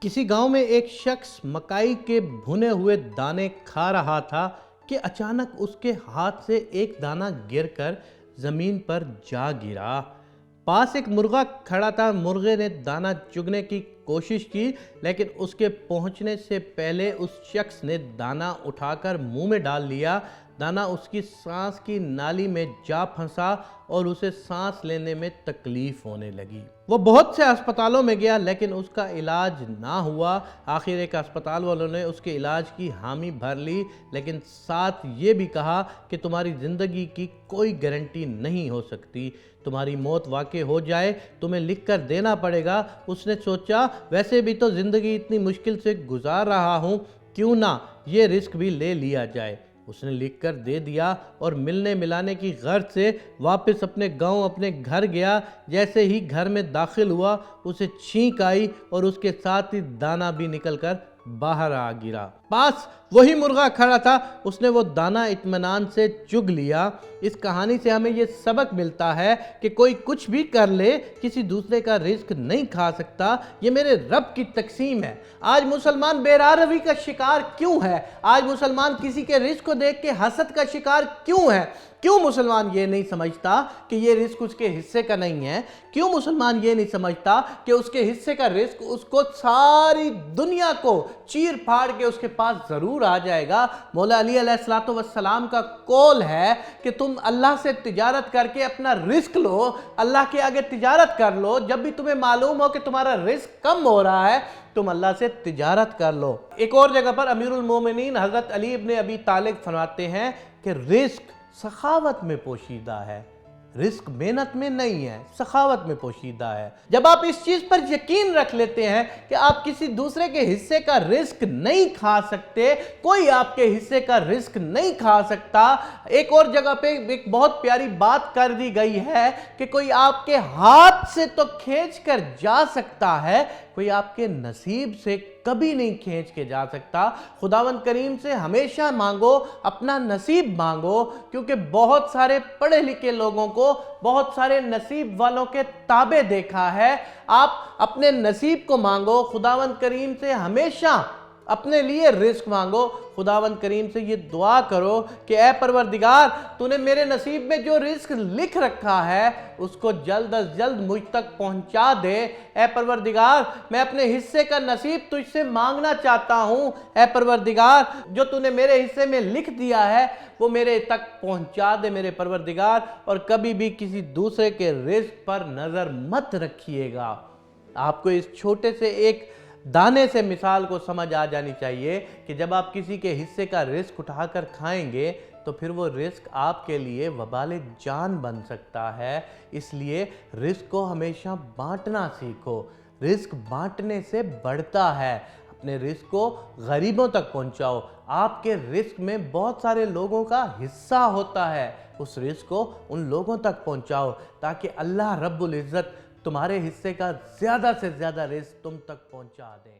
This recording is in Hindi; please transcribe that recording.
किसी गांव में एक शख्स मकाई के भुने हुए दाने खा रहा था कि अचानक उसके हाथ से एक दाना गिरकर जमीन पर जा गिरा। पास एक मुर्गा खड़ा था। मुर्गे ने दाना चुगने की कोशिश की, लेकिन उसके पहुंचने से पहले उस शख्स ने दाना उठाकर मुंह में डाल लिया। दाना उसकी सांस की नाली में जा फंसा और उसे सांस लेने में तकलीफ होने लगी। वो बहुत से अस्पतालों में गया, लेकिन उसका इलाज ना हुआ। आखिर एक अस्पताल वालों ने उसके इलाज की हामी भर ली, लेकिन साथ ये भी कहा कि तुम्हारी ज़िंदगी की कोई गारंटी नहीं हो सकती, तुम्हारी मौत वाक़ई हो जाए तुम्हें लिख कर देना पड़ेगा। उसने सोचा, वैसे भी तो ज़िंदगी इतनी मुश्किल से गुजार रहा हूँ, क्यों ना ये रिस्क भी ले लिया जाए। उसने लिख कर दे दिया और मिलने मिलाने की गर्ज से वापस अपने गांव अपने घर गया। जैसे ही घर में दाखिल हुआ, उसे छींक आई और उसके साथ ही दाना भी निकलकर बाहर आ गिरा। पास वही मुर्गा खड़ा था। उसने वो दाना इत्मीनान से चुग लिया। इस कहानी से हमें ये सबक मिलता है कि कोई कुछ भी कर ले, किसी दूसरे का रिस्क नहीं खा सकता। ये मेरे रब की तकसीम है। आज मुसलमान बेरारवी का शिकार क्यों है? आज मुसलमान किसी के रिस्क को देख के हसद का शिकार क्यों है? क्यों मुसलमान ये नहीं समझता कि ये रिस्क उसके हिस्से का नहीं है? क्यों मुसलमान ये नहीं समझता कि उसके हिस्से का रिस्क उसको सारी दुनिया को चीर फाड़ के उसके पास जरूर आ जाएगा? मौला अली अलैहिस्सलातु वस्सलाम का कौल है कि तुम अल्लाह से तिजारत करके अपना रिस्क लो, अल्लाह के आगे तिजारत कर लो। जब भी तुम्हें मालूम हो कि तुम्हारा रिस्क कम हो रहा है, तुम अल्लाह से तिजारत कर लो। एक और जगह पर अमीरुल मोमिनीन हजरत अली इब्न अबी तालिब फरमाते हैं कि रिस्क सखावत में पोशीदा है, रिस्क मेहनत में नहीं है, सखावत में पोशीदा है। जब आप इस चीज पर यकीन रख लेते हैं कि आप किसी दूसरे के हिस्से का रिस्क नहीं खा सकते, कोई आपके हिस्से का रिस्क नहीं खा सकता। एक और जगह पे एक बहुत प्यारी बात कर दी गई है कि कोई आपके हाथ से तो खींच कर जा सकता है, कोई आपके नसीब से कभी नहीं खींच के जा सकता। खुदावंद करीम से हमेशा मांगो, अपना नसीब मांगो, क्योंकि बहुत सारे पढ़े लिखे लोगों को बहुत सारे नसीब वालों के ताबे देखा है। आप अपने नसीब को मांगो, खुदावंद करीम से हमेशा अपने लिए रिस्क मांगो। खुदावंद करीम से ये दुआ करो कि ऐ परवरदिगार, तूने मेरे नसीब में जो रिस्क लिख रखा है उसको जल्द अज जल्द मुझ तक पहुंचा दे। ऐ परवरदिगार, मैं अपने हिस्से का नसीब तुझसे मांगना चाहता हूं। ऐ परवरदिगार, जो तूने मेरे हिस्से में लिख दिया है वो मेरे तक पहुंचा दे मेरे परवरदिगार। और कभी भी किसी दूसरे के रिस्क पर नजर मत रखिएगा। आपको इस छोटे से एक दाने से मिसाल को समझ आ जानी चाहिए कि जब आप किसी के हिस्से का रिस्क उठाकर खाएंगे तो फिर वो रिस्क आपके लिए वबाले जान बन सकता है। इसलिए रिस्क को हमेशा बांटना सीखो। रिस्क बांटने से बढ़ता है। अपने रिस्क को गरीबों तक पहुंचाओ। आपके रिस्क में बहुत सारे लोगों का हिस्सा होता है, उस रिस्क को उन लोगों तक पहुंचाओ ताकि अल्लाह रब्बुल इज़्ज़त तुम्हारे हिस्से का ज्यादा से ज्यादा रिस्क तुम तक पहुंचा दें।